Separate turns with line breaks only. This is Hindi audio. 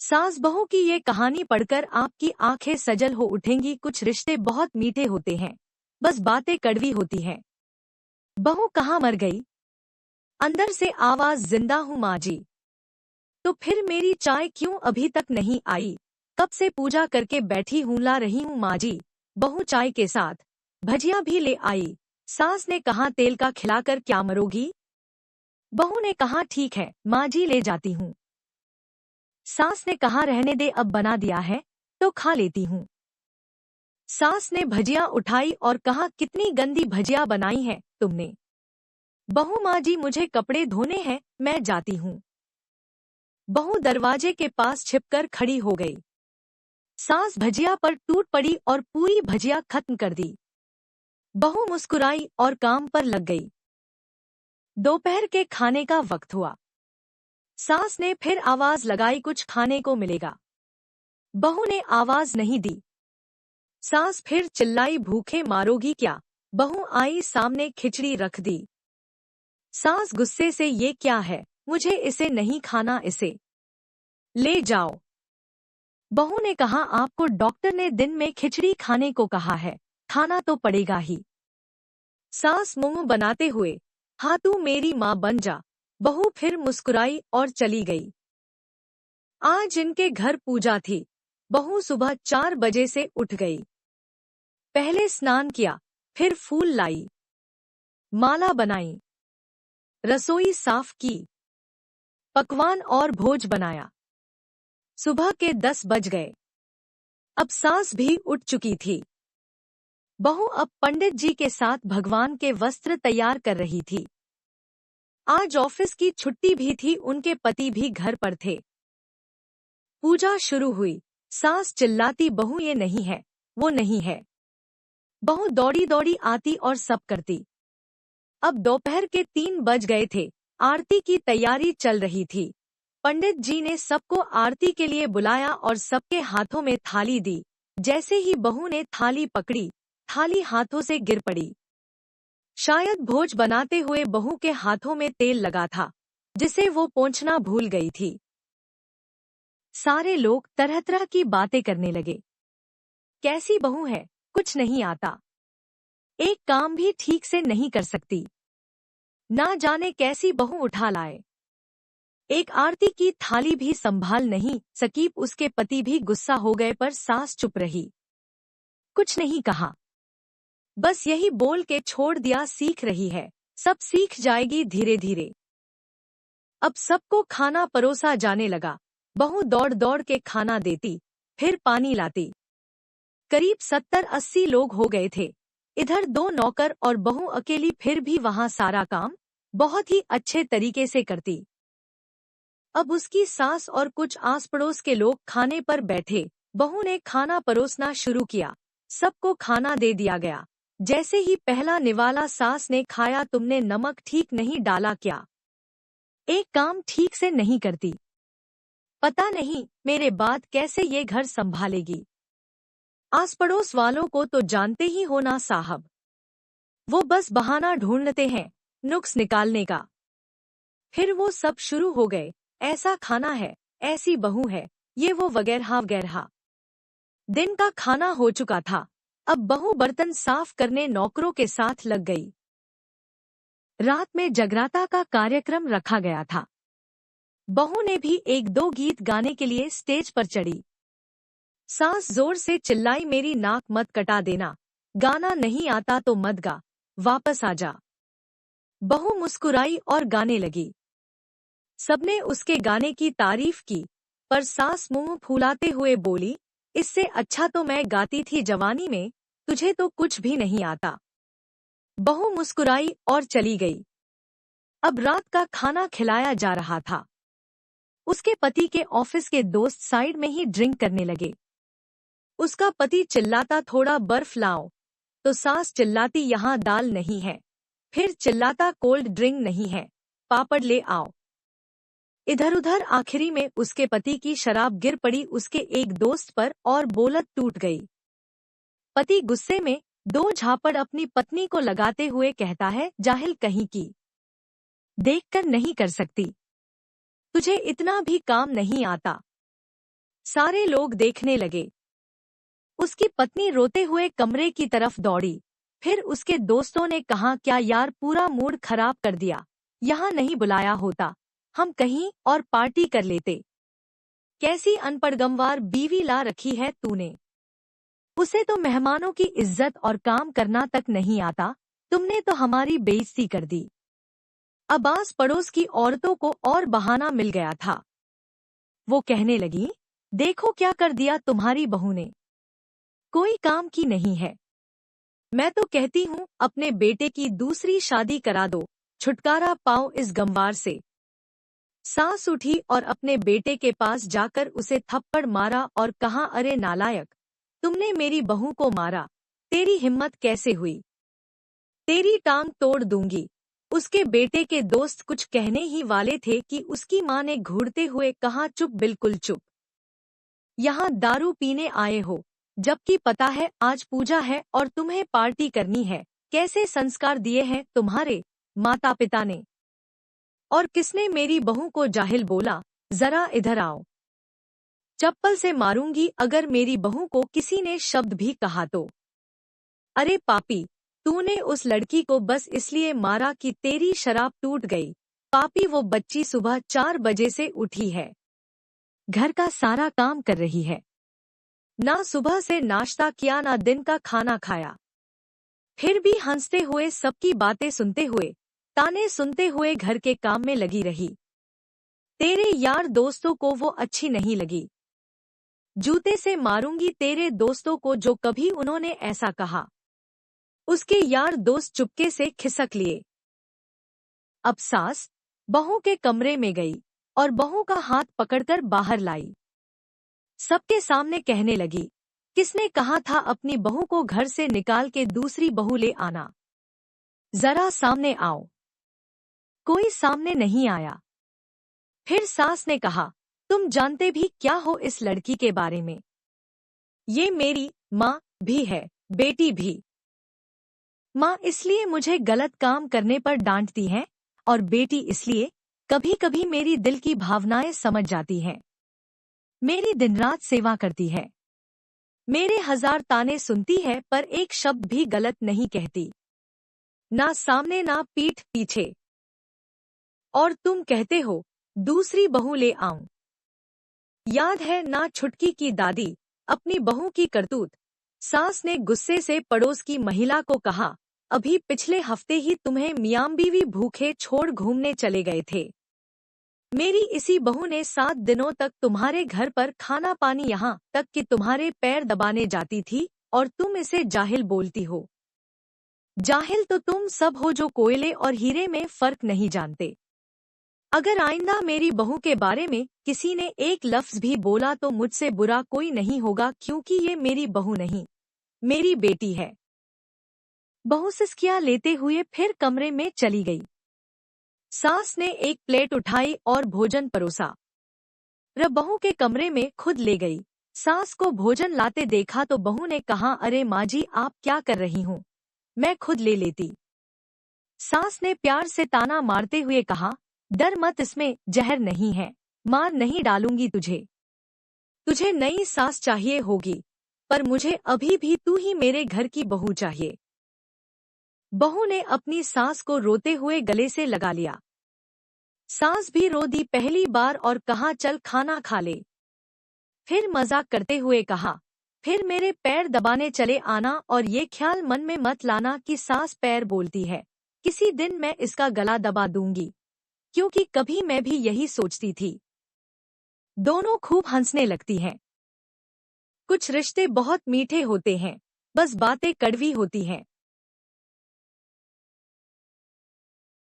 सास बहू की ये कहानी पढ़कर आपकी आंखें सजल हो उठेंगी। कुछ रिश्ते बहुत मीठे होते हैं, बस बातें कड़वी होती हैं। बहू कहाँ मर गई? अंदर से आवाज, जिंदा हूँ माँ जी। तो फिर मेरी चाय क्यों अभी तक नहीं आई? कब से पूजा करके बैठी हूँ, ला रही हूँ माँ जी। बहू चाय के साथ भजिया भी ले आई। सास ने कहा, तेल का खिलाकर क्या मरोगी? बहू ने कहा, ठीक है माँ जी, ले जाती हूँ। सास ने कहा, रहने दे, अब बना दिया है तो खा लेती हूँ। सास ने भजिया उठाई और कहा, कितनी गंदी भजिया बनाई है तुमने। बहू, माँ जी मुझे कपड़े धोने हैं, मैं जाती हूँ। बहू दरवाजे के पास छिपकर खड़ी हो गई। सास भजिया पर टूट पड़ी और पूरी भजिया खत्म कर दी। बहू मुस्कुराई और काम पर लग गई। दोपहर के खाने का वक्त हुआ। सास ने फिर आवाज लगाई, कुछ खाने को मिलेगा? बहू ने आवाज नहीं दी। सास फिर चिल्लाई, भूखे मारोगी क्या? बहू आई, सामने खिचड़ी रख दी। सास गुस्से से, ये क्या है? मुझे इसे नहीं खाना, इसे ले जाओ। बहू ने कहा, आपको डॉक्टर ने दिन में खिचड़ी खाने को कहा है, खाना तो पड़ेगा ही। सास मुंह बनाते हुए, हाँ तू मेरी माँ बन जा। बहू फिर मुस्कुराई और चली गई। आज इनके घर पूजा थी। बहू सुबह 4 बजे से उठ गई। पहले स्नान किया, फिर फूल लाई, माला बनाई, रसोई साफ की, पकवान और भोज बनाया। सुबह के 10 बज गए। अब सास भी उठ चुकी थी। बहू अब पंडित जी के साथ भगवान के वस्त्र तैयार कर रही थी। आज ऑफिस की छुट्टी भी थी, उनके पति भी घर पर थे। पूजा शुरू हुई। सास चिल्लाती, बहू ये नहीं है, वो नहीं है। बहू दौड़ी दौड़ी आती और सब करती। अब दोपहर के 3 बज गए थे। आरती की तैयारी चल रही थी। पंडित जी ने सबको आरती के लिए बुलाया और सबके हाथों में थाली दी। जैसे ही बहू ने थाली पकड़ी, थाली हाथों से गिर पड़ी। शायद भोज बनाते हुए बहू के हाथों में तेल लगा था, जिसे वो पोंछना भूल गई थी। सारे लोग तरह तरह की बातें करने लगे। कैसी बहू है, कुछ नहीं आता, एक काम भी ठीक से नहीं कर सकती, ना जाने कैसी बहू उठा लाए। एक आरती की थाली भी संभाल नहीं सकी। उसके पति भी गुस्सा हो गए, पर सास चुप रही, कुछ नहीं कहा, बस यही बोल के छोड़ दिया, सीख रही है, सब सीख जाएगी धीरे धीरे। अब सबको खाना परोसा जाने लगा। बहू दौड़ दौड़ के खाना देती, फिर पानी लाती। करीब 70-80 लोग हो गए थे। इधर 2 नौकर और बहू अकेली, फिर भी वहाँ सारा काम बहुत ही अच्छे तरीके से करती। अब उसकी सास और कुछ आस पड़ोस के लोग खाने पर बैठे। बहू ने खाना परोसना शुरू किया। सबको खाना दे दिया गया। जैसे ही पहला निवाला सास ने खाया, तुमने नमक ठीक नहीं डाला क्या? एक काम ठीक से नहीं करती, पता नहीं मेरे बाद कैसे ये घर संभालेगी। आस पड़ोस वालों को तो जानते ही हो ना साहब, वो बस बहाना ढूंढते हैं नुक्स निकालने का। फिर वो सब शुरू हो गए, ऐसा खाना है, ऐसी बहू है, ये वो वगैरह वगैरह। दिन का खाना हो चुका था। अब बहू बर्तन साफ करने नौकरों के साथ लग गई। रात में जगराता का कार्यक्रम रखा गया था। बहू ने भी 1-2 गीत गाने के लिए स्टेज पर चढ़ी। सास जोर से चिल्लाई, मेरी नाक मत कटा देना, गाना नहीं आता तो मत गा, वापस आ जा। बहू मुस्कुराई और गाने लगी। सबने उसके गाने की तारीफ की, पर सास मुंह फुलाते हुए बोली, इससे अच्छा तो मैं गाती थी जवानी में, तुझे तो कुछ भी नहीं आता। बहू मुस्कुराई और चली गई। अब रात का खाना खिलाया जा रहा था। उसके पति के ऑफिस के दोस्त साइड में ही ड्रिंक करने लगे। उसका पति चिल्लाता, थोड़ा बर्फ लाओ, तो सास चिल्लाती, यहाँ दाल नहीं है। फिर चिल्लाता, कोल्ड ड्रिंक नहीं है, पापड़ ले आओ। इधर उधर आखिरी में उसके पति की शराब गिर पड़ी उसके एक दोस्त पर और बोलत टूट गई। पति गुस्से में 2 झापड़ अपनी पत्नी को लगाते हुए कहता है, जाहिल कहीं की, देखकर नहीं कर सकती, तुझे इतना भी काम नहीं आता। सारे लोग देखने लगे। उसकी पत्नी रोते हुए कमरे की तरफ दौड़ी। फिर उसके दोस्तों ने कहा, क्या यार, पूरा मूड खराब कर दिया। यहाँ नहीं बुलाया होता, हम कहीं और पार्टी कर लेते। कैसी अनपढ़ बीवी ला रखी है तूने। उसे तो मेहमानों की इज्जत और काम करना तक नहीं आता। तुमने तो हमारी बेइज्जती कर दी। अब आस पड़ोस की औरतों को और बहाना मिल गया था। वो कहने लगी, देखो क्या कर दिया तुम्हारी बहू ने, कोई काम की नहीं है। मैं तो कहती हूँ अपने बेटे की दूसरी शादी करा दो, छुटकारा पाओ इस गंवार से। सास उठी और अपने बेटे के पास जाकर उसे थप्पड़ मारा और कहा, अरे नालायक, तुमने मेरी बहू को मारा, तेरी हिम्मत कैसे हुई, तेरी टांग तोड़ दूंगी। उसके बेटे के दोस्त कुछ कहने ही वाले थे कि उसकी माँ ने घूरते हुए कहा, चुप, बिल्कुल चुप। यहाँ दारू पीने आए हो, जबकि पता है आज पूजा है और तुम्हें पार्टी करनी है। कैसे संस्कार दिए हैं तुम्हारे माता पिता ने। और किसने मेरी बहू को जाहिल बोला, जरा इधर आओ। चप्पल से मारूंगी अगर मेरी बहू को किसी ने शब्द भी कहा तो। अरे पापी, तूने उस लड़की को बस इसलिए मारा कि तेरी शराब टूट गई। पापी, वो बच्ची सुबह 4 बजे से उठी है, घर का सारा काम कर रही है, ना सुबह से नाश्ता किया ना दिन का खाना खाया, फिर भी हंसते हुए सबकी बातें सुनते हुए, ताने सुनते हुए घर के काम में लगी रही। तेरे यार दोस्तों को वो अच्छी नहीं लगी। जूते से मारूंगी तेरे दोस्तों को जो कभी उन्होंने ऐसा कहा। उसके यार दोस्त चुपके से खिसक लिए। अब सास बहू के कमरे में गई और बहू का हाथ पकड़कर बाहर लाई। सबके सामने कहने लगी, किसने कहा था अपनी बहू को घर से निकाल के दूसरी बहू ले आना। जरा सामने आओ। कोई सामने नहीं आया। फिर सास ने कहा, तुम जानते भी क्या हो इस लड़की के बारे में। ये मेरी माँ भी है, बेटी भी। माँ इसलिए मुझे गलत काम करने पर डांटती है और बेटी इसलिए कभी कभी मेरी दिल की भावनाएं समझ जाती हैं। मेरी दिन रात सेवा करती है, मेरे 1000 ताने सुनती है पर एक शब्द भी गलत नहीं कहती, ना सामने ना पीठ पीछे। और तुम कहते हो दूसरी बहू ले आऊं। याद है ना छुटकी की दादी अपनी बहू की करतूत। सास ने गुस्से से पड़ोस की महिला को कहा, अभी पिछले हफ्ते ही तुम्हें मियां बीवी भूखे छोड़ घूमने चले गए थे। मेरी इसी बहू ने 7 दिनों तक तुम्हारे घर पर खाना पानी, यहाँ तक कि तुम्हारे पैर दबाने जाती थी और तुम इसे जाहिल बोलती हो। जाहिल तो तुम सब हो जो कोयले और हीरे में फर्क नहीं जानते। अगर आइंदा मेरी बहू के बारे में किसी ने एक लफ्ज भी बोला तो मुझसे बुरा कोई नहीं होगा, क्योंकि ये मेरी बहू नहीं, मेरी बेटी है। बहू सिसकियां लेते हुए फिर कमरे में चली गई। सास ने एक प्लेट उठाई और भोजन परोसा। बहू के कमरे में खुद ले गई। सास को भोजन लाते देखा तो बहू ने कहा, अरे माँ जी, आप क्या कर रही हूँ, मैं खुद ले लेती। सास ने प्यार से ताना मारते हुए कहा, डर मत, इसमें जहर नहीं है, मार नहीं डालूंगी तुझे। तुझे नई सास चाहिए होगी, पर मुझे अभी भी तू ही मेरे घर की बहू चाहिए। बहू ने अपनी सास को रोते हुए गले से लगा लिया। सास भी रो दी पहली बार और कहा, चल खाना खा ले। फिर मजाक करते हुए कहा, फिर मेरे पैर दबाने चले आना और ये ख्याल मन में मत लाना कि सास पैर बोलती है, किसी दिन मैं इसका गला दबा दूंगी, क्योंकि कभी मैं भी यही सोचती थी। दोनों खूब हंसने लगती हैं। कुछ रिश्ते बहुत मीठे होते हैं, बस बातें कड़वी होती हैं।